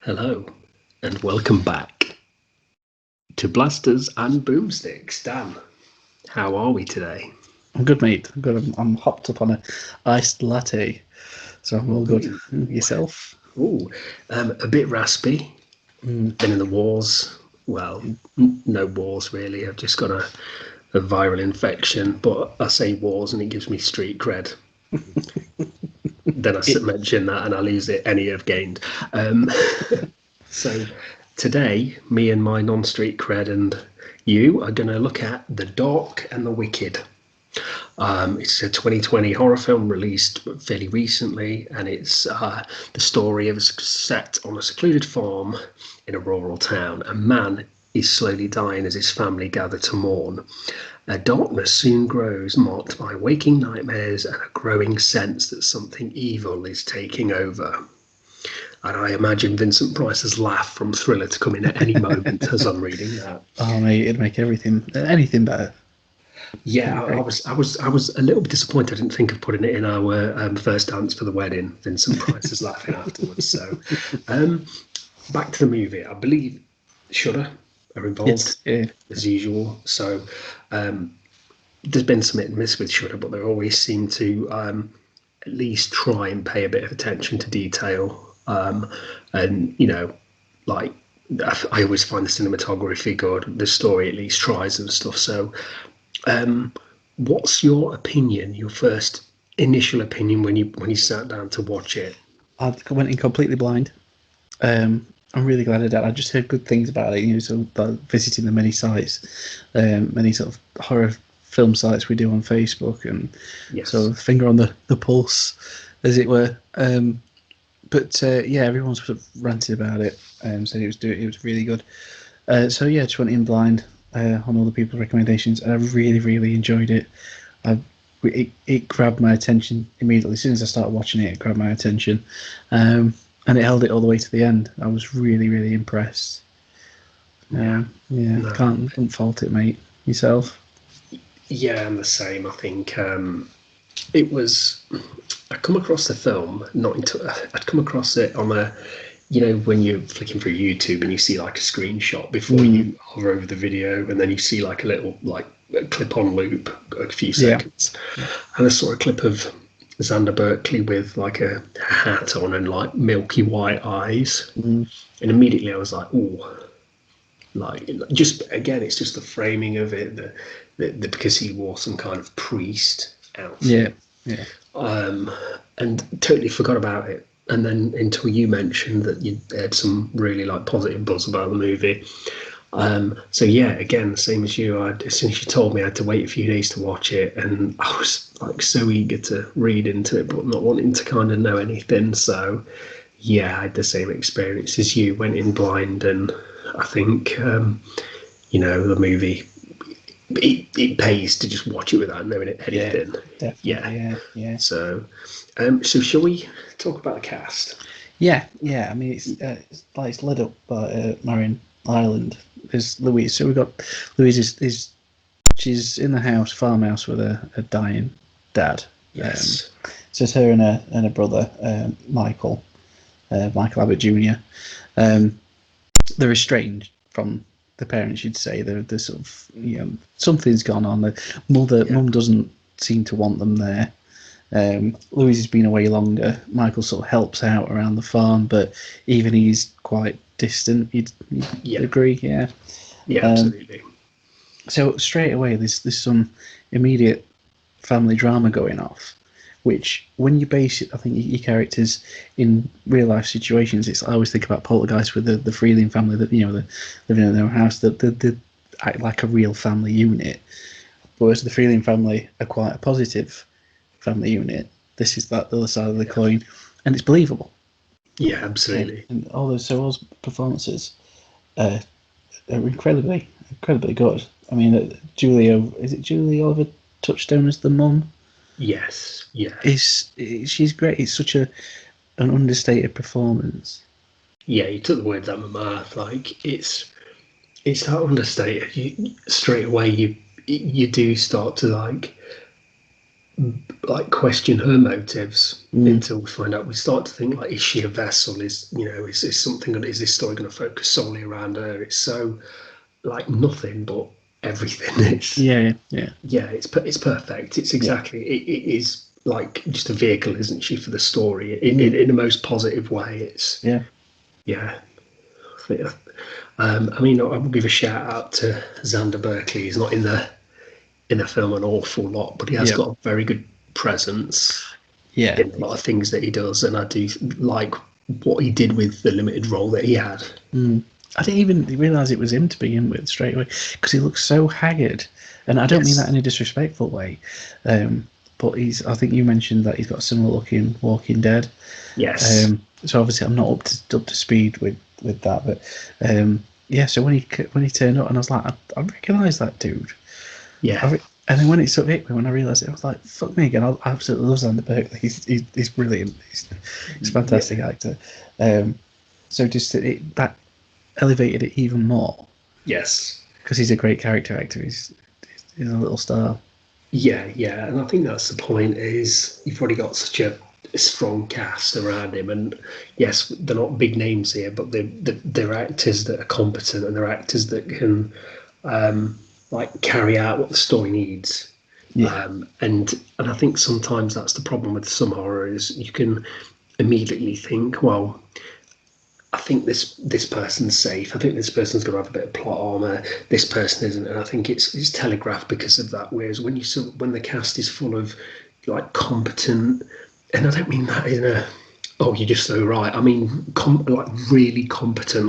Hello, and welcome back to Blasters and Boomsticks. Dan, how are we today? I'm good, mate. I'm good. I'm hopped up on a iced latte, so I'm all good. Yourself? Ooh, a bit raspy. Mm. Been in the wars. Well, no wars really. I've just got a viral infection, but I say wars and it gives me street cred. Then I It, mention that and I lose it any I've gained. Um, so today, me and my non-street cred and you are going to look at The Dark and the Wicked. It's a 2020 horror film released fairly recently, and it's the story of set on a secluded farm in a rural town. A man is slowly dying as his family gather to mourn. A darkness soon grows, marked by waking nightmares and a growing sense that something evil is taking over. And I imagine Vincent Price's laugh from Thriller to come in at any moment as I'm reading that. oh, mate, it'd make anything better. Yeah, I was a little bit disappointed. I didn't think of putting it in our first dance for the wedding. Vincent Price is laughing afterwards. So, back to the movie. I believe Shudder are involved Yes, yeah, as usual. So, there's been some hit and miss with Shudder, but they always seem to at least try and pay a bit of attention to detail. And like I always find the cinematography good. The story at least tries and stuff. So what's your opinion? Your first initial opinion when you sat down to watch it? I went in completely blind. I'm really glad I did. I just heard good things about it. So visiting the many sites, many sort of horror film sites we do on Facebook, and Yes. so finger on the pulse, as it were. But yeah, everyone's sort of ranted about it and said it was really good. So yeah, just went in blind on all the people's recommendations, and I really really enjoyed it. It grabbed my attention immediately. As soon as I started watching it, it grabbed my attention, and it held it all the way to the end. I was really really impressed. Yeah, No. can't fault it, mate. Yourself? Yeah, I'm the same. I think it was. I come across the film not into. I'd come across it on a, when you're flicking through YouTube and you see like a screenshot before you hover over the video, and then you see like a little like a clip on loop, a few Yeah. seconds, and I saw a clip of Xander Berkeley with like a hat on and like milky white eyes, and immediately I was like, oh, like just again, it's just the framing of it, the because he wore some kind of priest outfit. Yeah. And totally forgot about it. And then until you mentioned that you had some really like positive buzz about the movie. So yeah, again, the same as you. As soon as you told me, I had to wait a few days to watch it, and I was like so eager to read into it, but not wanting to kind of know anything. So yeah, I had the same experience as you. Went in blind, and I think the movie it pays to just watch it without knowing anything. Definitely. Yeah. So shall we talk about the cast? Yeah. I mean, it's led up by Marion Ireland. There's Louise. So we've got Louise is she's in the farmhouse with a dying dad. Yes. So it's her and her brother Michael Abbott Jr. They're estranged from the parents. You'd say they're sort of something's gone on. The mum doesn't seem to want them there. Louise has been away longer. Michael sort of helps out around the farm, but even he's quite distant. You'd agree, yeah. Yeah, absolutely. So straight away, there's some immediate family drama going off, which when you base it, I think your characters in real life situations, I always think about Poltergeist with the Freeling family that they're living in their own house, that they act like a real family unit. Whereas the Freeling family are quite a positive family unit. This is the other side of the coin, and it's believable. Yeah, absolutely. And all those performances are incredibly good. I mean, is it Julie Oliver Touchstone as the mum? Yes, yeah. She's great. It's such an understated performance. Yeah, you took the words out of my mouth. Like it's that understated. Straight away you do start to like like question her motives Mm. until we find out. We start to think like, is she a vessel? Is this something? Is this story going to focus solely around her? It's so like nothing but everything. It's Yeah, yeah, yeah, it's perfect. It's yeah. exactly it is like just a vehicle, isn't she, for the story Mm. in the most positive way. It's Yeah. yeah. I mean, I will give a shout out to Xander Berkeley. He's not in the film an awful lot, but he has Yeah. got a very good presence Yeah. in a lot of things that he does, and I do like what he did with the limited role that he had. Mm. I didn't even realise it was him to begin with straight away because he looks so haggard, and I don't mean that Yes, in a disrespectful way. But he's. I think you mentioned that he's got a similar look in Walking Dead. yes, So obviously I'm not up to speed with that, but yeah. So when he turned up, and I was like, I recognise that dude. yeah, And then when it sort of hit me, when I realised it, I was like, fuck me again. I absolutely love Xander Berkeley. He's brilliant. He's a fantastic yeah, actor. So just that elevated it even more yes. because he's a great character actor. He's a little star. Yeah, yeah, and I think that's the point. Is you've already got such a strong cast around him, and yes, they're not big names here, but they're actors that are competent, and they're actors that can like carry out what the story needs. Yeah, And I think sometimes that's the problem with some horror is you can immediately think, well, I think this person's safe. I think this person's going to have a bit of plot armor. This person isn't, and I think it's telegraphed because of that. Whereas when the cast is full of like competent, and I don't mean that in a oh you're just so right. I mean like really competent,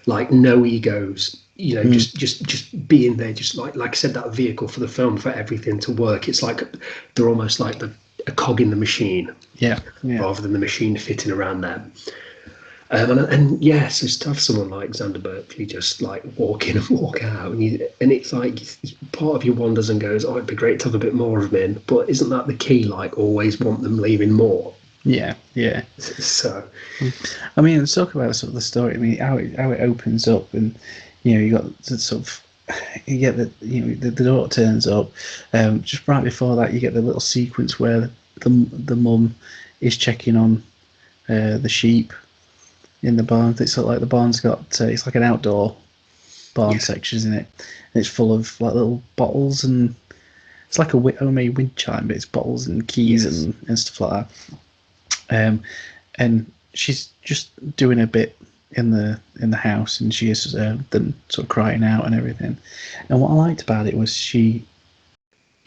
like no egos. You know, mm, just being there, just like I said, that vehicle for the film for everything to work. It's like they're almost like a cog in the machine yeah, yeah. rather than the machine fitting around them. And yeah, so to have someone like Xander Berkeley just like walk in and walk out, and it's like part of you wonders and goes, "Oh, it'd be great to have a bit more of him in," but isn't that the key? Like, always want them leaving more. Yeah, yeah. So I mean, let's talk about sort of the story. I mean, how it opens up, and you got the sort of you get the daughter turns up. Just right before that, you get the little sequence where the mum is checking on the sheep in the barn. It's sort of like the barn's got it's like an outdoor barn yeah, section, isn't it? And it's full of like little bottles, and it's like a homemade wind chime, but it's bottles and keys yes, and stuff like that. And she's just doing a bit in the house, and she is them sort of crying out and everything. And what I liked about it was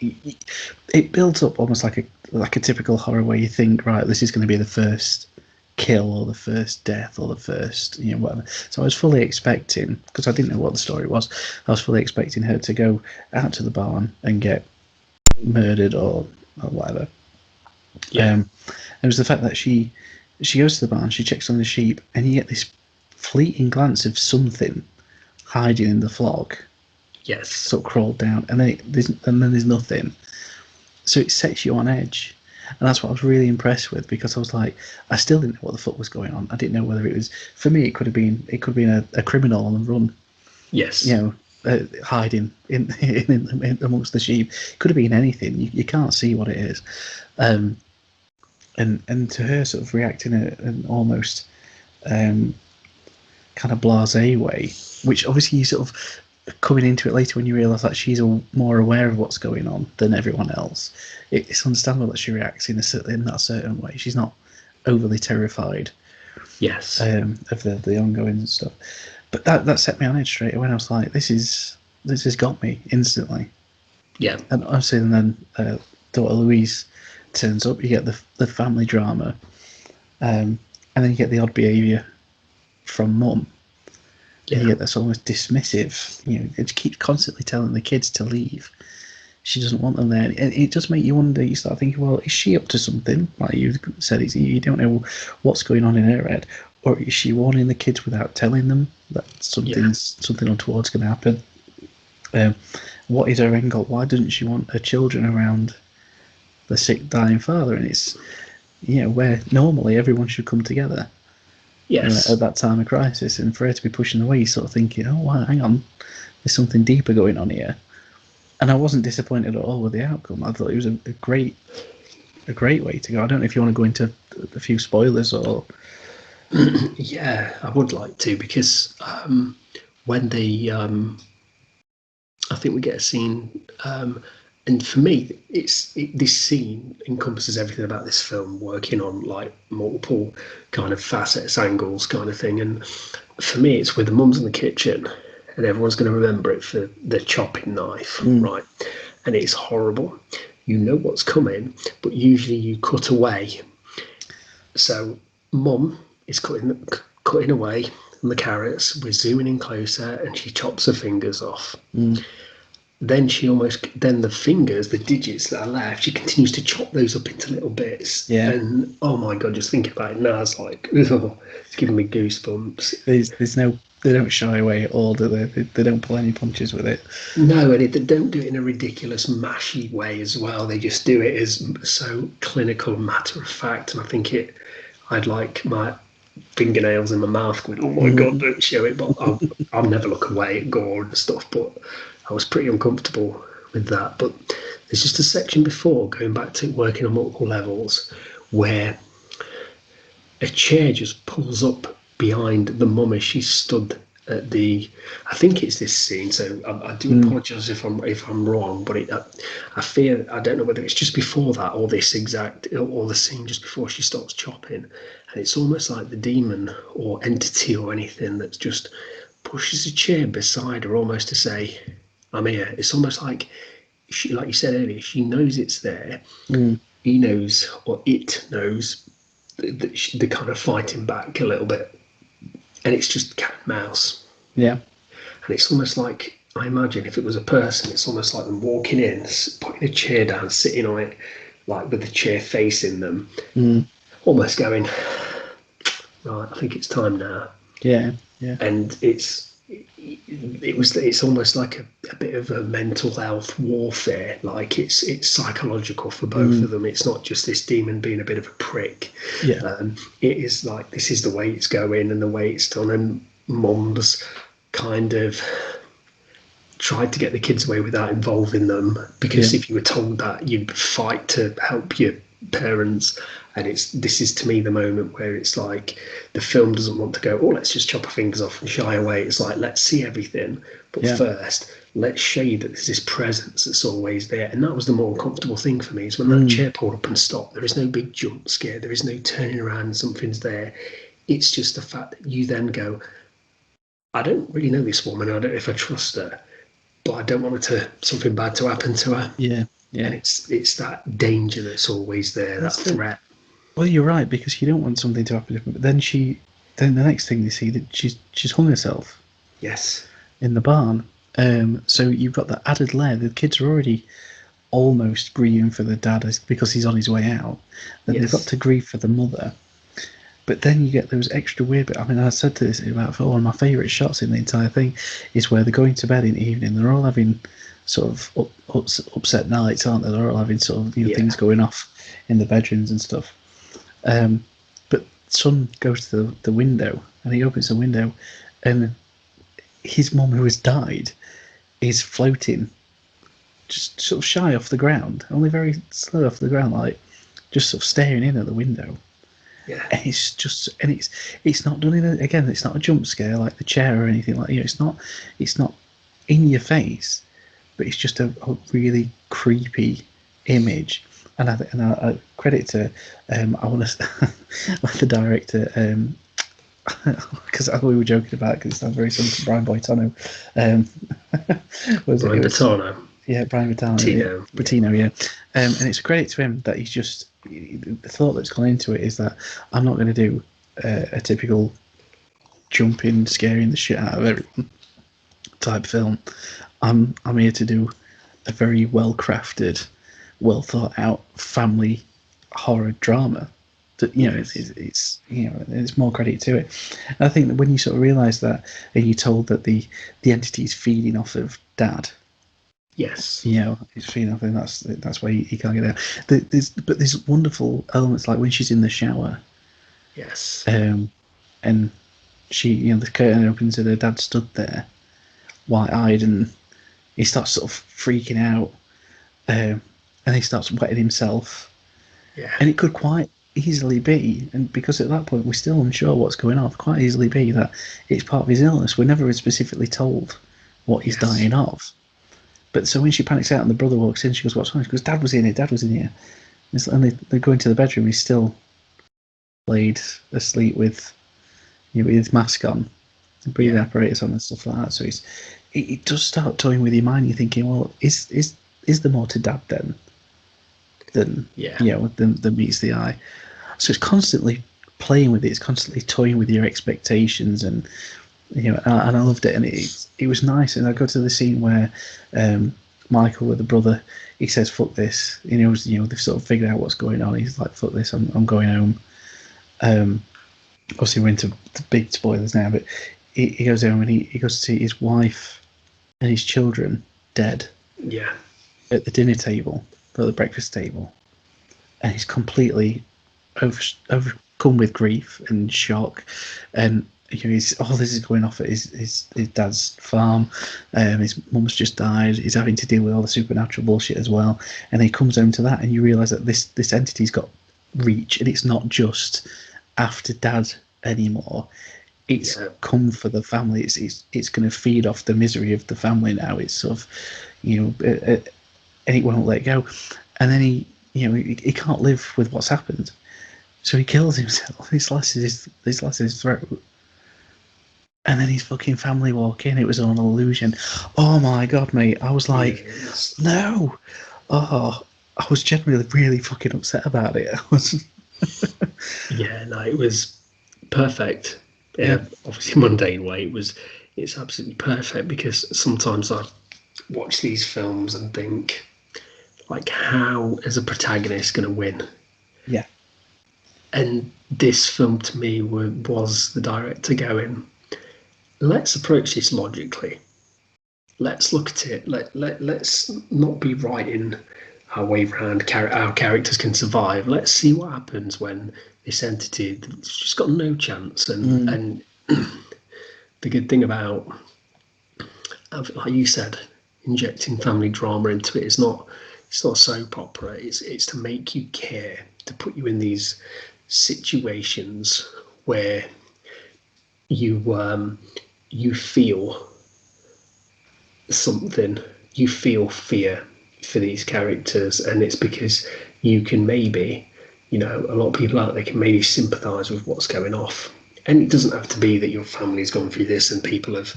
it built up almost like a typical horror where you think, right, this is going to be the first kill or the first death or the first whatever. So I was fully expecting, because I didn't know what the story was, I was fully expecting her to go out to the barn and get murdered or whatever. yeah, It was the fact that she goes to the barn, she checks on the sheep, and you get this fleeting glance of something hiding in the flock, yes, sort of crawled down, and then there's nothing. So it sets you on edge, and that's what I was really impressed with, because I was like, I still didn't know what the fuck was going on. I didn't know whether it was, for me, it could have been a criminal on the run, you yes, know. Hiding in amongst the sheep. It could have been anything. You can't see what it is. Um, and to her sort of reacting in an almost um, kind of blasé way, which obviously you sort of coming into it later when you realise that she's more aware of what's going on than everyone else. It's understandable that she reacts in that certain way. She's not overly terrified yes, of the ongoing stuff, but that set me on edge straight away. I was like, this has got me instantly. yeah, And obviously, and then daughter Louise turns up. You get the family drama, and then you get the odd behaviour from mum. And you yeah, get this almost dismissive. It keeps constantly telling the kids to leave. She doesn't want them there, and it does make you wonder. You start thinking, well, is she up to something? Like you said, you don't know what's going on in her head, or is she warning the kids without telling them that yeah, something untoward's going to happen? Um, what is her end goal? Why doesn't she want her children around the sick, dying father? And it's where normally everyone should come together at yes, that time of crisis, and for her to be pushing away, you're sort of thinking, oh, wow, hang on, there's something deeper going on here. and I wasn't disappointed at all with the outcome. I thought it was a great way to go. I don't know if you want to go into a few spoilers or. Yeah, I would like to, because when they, I think we get a scene, and for me, this scene encompasses everything about this film, working on like multiple kind of facets, angles, kind of thing. And for me, it's where the mum's in the kitchen, and everyone's going to remember it for the chopping knife, right? And it's horrible. You know what's coming, but usually you cut away. So mum is cutting away on the carrots. We're zooming in closer, and she chops her fingers off. Then then the fingers, the digits that are left, she continues to chop those up into little bits. Yeah. And oh my god, just thinking about it now, it's like, oh, it's giving me goosebumps. There's no, they don't shy away at all, do they? They don't pull any punches with it. No, and they don't do it in a ridiculous mashy way as well. They just do it as so clinical, matter of fact. And I think I'd like my fingernails in my mouth going, oh my god, don't show it. But I'll never look away at gore and stuff. But I was pretty uncomfortable with that. But there's just a section before, going back to working on multiple levels, where a chair just pulls up behind the mum as she stood at the. I think it's this scene, so I do apologise if I'm wrong, but I fear, I don't know whether it's just before that or this exact, or the scene just before she stops chopping, and it's almost like the demon or entity or anything that just pushes a chair beside her, almost to say, "I'm here." It's almost like she, like you said earlier, she knows it's there. He knows, or it knows, that they're kind of fighting back a little bit, and it's just cat and mouse. Yeah. And it's almost like, I imagine if it was a person, it's almost like them walking in, putting a chair down, sitting on it, like with the chair facing them, almost going, right, I think it's time now. Yeah. Yeah. And it's almost like a bit of a mental health warfare. Like it's psychological for both of them. It's not just this demon being a bit of a prick. Yeah. It is like, this is the way it's going and the way it's done. And mum's kind of tried to get the kids away without involving them, because if you were told that, you'd fight to help your parents. And this is to me the moment where it's like the film doesn't want to go, oh, let's just chop our fingers off and shy away. It's like, let's see everything, but first let's show you that there's this presence that's always there. And that was the more uncomfortable thing for me, is when that chair pulled up and stopped. There is no big jump scare, there is no turning around and something's there. It's just the fact that you then go, I don't really know this woman, I don't know if I trust her, but I don't want something bad to happen to her. Yeah. Yeah. And it's that danger that's always there, that threat. Well, you're right, because you don't want something to happen. But then the next thing you see, that she's hung herself. Yes. In the barn. So you've got that added layer. The kids are already almost grieving for the dad because he's on his way out. Then they've got to grieve for the mother. But then you get those extra weird bits. I mean, I said this about one of my favourite shots in the entire thing is where they're going to bed in the evening. They're all having sort of upset nights, aren't they? They're all having sort of things going off in the bedrooms and stuff. But son goes to the window, and he opens the window, and his mum, who has died, is floating just sort of shy off the ground, only very slow off the ground, like just sort of staring in at the window. Yeah. And it's not done again, it's not a jump scare like the chair or anything like, it's not in your face, but it's just a really creepy image. And I credit to I want to the director, because we were joking about it, because it sounds very similar to Brian Boitano. Brian Boitano. Yeah, Brian Boitano. Boitano, yeah. And it's a credit to him that he's just, the thought that's gone into it is that I'm not going to do a typical jumping, scaring the shit out of everyone type film. I'm here to do a very well crafted, well thought out family horror drama. That it's more credit to it. And I think that when you sort of realise that, and you're told that the entity is feeding off of dad. Yes. It's feeding off, and that's why he can't get out. There's wonderful elements, like when she's in the shower. Yes. And she, the curtain opens and her dad stood there, wide-eyed and he starts sort of freaking out, and he starts wetting himself. Yeah. And it could quite easily be, and because at that point we're still unsure what's going on, quite easily be that it's part of his illness. We're never specifically told what he's Yes. dying of. But so when she panics out and the brother walks in, she goes, "What's wrong?" She goes, "Dad was in here. Dad was in here." And they go into the bedroom. He's still laid asleep with, with his mask on, and breathing Yeah. apparatus on, and stuff like that. So it does start toying with your mind. You're thinking, well, is there more to Dad then than Yeah. than meets the eye? So it's constantly playing with it. It's constantly toying with your expectations, and and I loved it. And it was nice. And I go to the scene where Michael, with the brother, he says, "Fuck this." He knows, they've sort of figured out what's going on. He's like, "Fuck this. I'm going home." Obviously, we're into the big spoilers now, but he goes home and he goes to see his wife and his children dead Yeah. at the dinner table, at the breakfast table, and he's completely overcome with grief and shock, and he's all this is going off at his dad's farm. His mum's just died. He's having to deal with all the supernatural bullshit as well, and he comes home to that, and you realise that this entity's got reach, and it's not just after dad anymore. It's Yeah. come for the family. It's going to feed off the misery of the family now. It's sort of, and it won't let go. And then he can't live with what's happened, so he kills himself. He slashes his throat, and then his fucking family walk in. It was all an illusion. Oh my god, mate! I was like, Yes. no. Oh, I was generally really fucking upset about it. I was, Yeah. No, it was perfect. yeah, Obviously mundane way. It's absolutely perfect because sometimes I watch these films and think, like, how is a protagonist going to win? yeah, And this film to me was the director going, let's approach this logically. Let's look at it. Let's not be writing our way around our characters can survive. Let's see what happens when this entity has just got no chance. mm, And the good thing about, like you said, injecting family drama into it is not, it's not soap opera. It's to make you care, to put you in these situations where you feel something, you feel fear for these characters, and it's because you can maybe, a lot of people out there can maybe sympathise with what's going off. And it doesn't have to be that your family's gone through this and people have,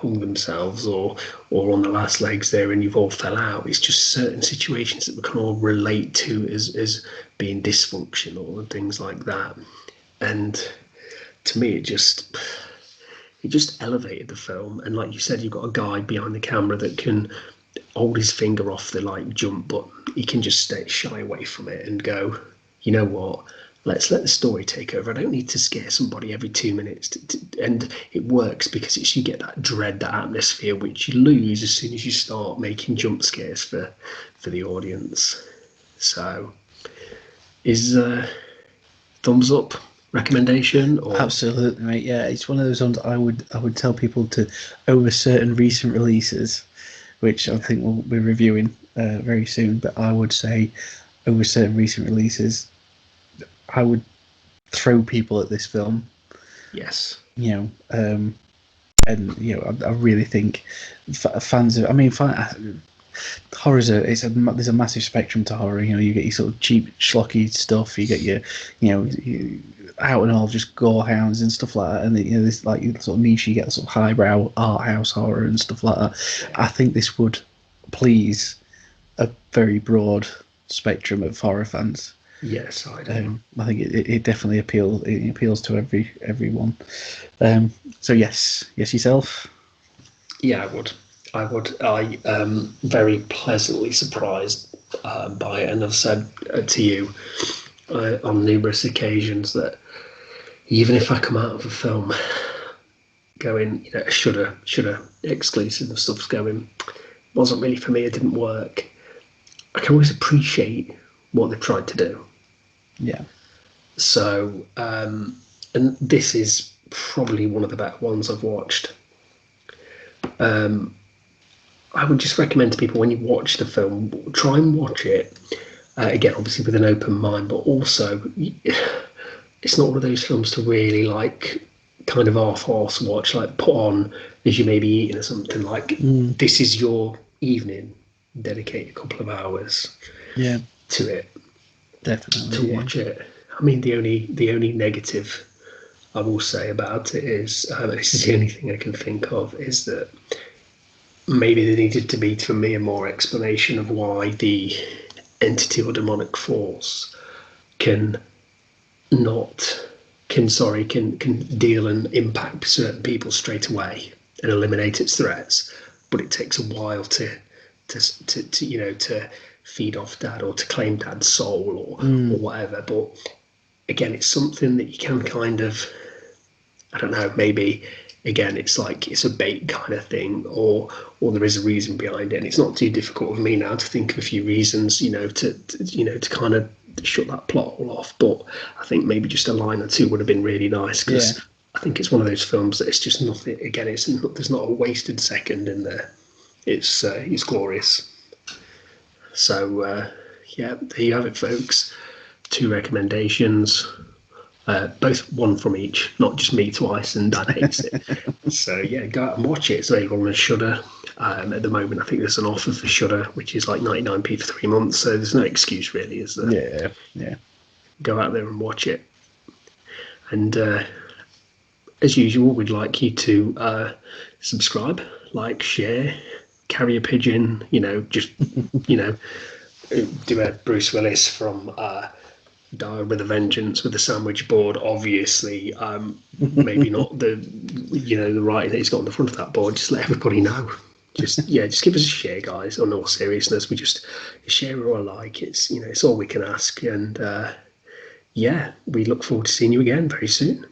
hung themselves or on the last legs there and you've all fell out. It's just certain situations that we can all relate to as being dysfunctional and things like that. And to me, it just elevated the film. And like you said, you've got a guy behind the camera that can hold his finger off the like jump button. He can just stay shy away from it and go, you know what? Let's let the story take over. I don't need to scare somebody every 2 minutes. And it works because you get that dread, that atmosphere, which you lose as soon as you start making jump scares for the audience. So, is thumbs up recommendation or absolutely, mate. Yeah, it's one of those ones I would tell people to, over certain recent releases, which I yeah, think we'll be reviewing very soon. But I would say, over certain recent releases, I would throw people at this film. yes, You know, and I really think fans of. I mean, horror's there's a massive spectrum to horror. You get your sort of cheap schlocky stuff. You get your, out and all just gore hounds and stuff like that. And this like sort of niche. You get sort of highbrow art house horror and stuff like that. yeah, I think this would please a very broad spectrum of horror fans. yes, I do. I think it definitely appeals to everyone. So yes, yourself. Yeah, I would. I would. I very pleasantly surprised by it, and I've said to you on numerous occasions that even if I come out of a film going, Shudder exclusive and stuff's going, wasn't really for me. It didn't work. I can always appreciate what they've tried to do. Yeah, So, and this is probably one of the better ones I've watched. I would just recommend to people when you watch the film, try and watch it again, obviously with an open mind, but also it's not one of those films to really like kind of half-horse watch, like put on as you may be eating or something. Like this is your evening, dedicate a couple of hours Yeah, to it definitely. to Yeah. watch it. I mean, the only negative I will say about it is this is the only thing I can think of is that maybe there needed to be for me a more explanation of why the entity or demonic force can not can deal and impact certain people straight away and eliminate its threats, but it takes a while to to feed off dad or to claim dad's soul or whatever. But again, it's something that you can kind of, I don't know, maybe again it's like it's a bait kind of thing, or there is a reason behind it, and it's not too difficult for me now to think of a few reasons, to kind of shut that plot all off. But I think maybe just a line or two would have been really nice Yeah. because I think it's one of those films that it's just nothing. Again, there's not a wasted second in there. It's glorious. So yeah, there you have it, folks. Two recommendations. Both one from each, not just me twice, and Dad hates it. So yeah, go out and watch it. It's available on Shudder. At the moment, I think there's an offer for Shudder, which is like 99p for 3 months. So there's no excuse really, is there? Yeah. Yeah. Go out there and watch it. And as usual, we'd like you to subscribe, like, share, carry a pigeon. Just do a Bruce Willis from Die with a Vengeance with the sandwich board. Obviously, maybe not the writing that he's got on the front of that board. Just let everybody know. Just give us a share, guys. On all seriousness, we just share or a like. It's all we can ask, and yeah, we look forward to seeing you again very soon.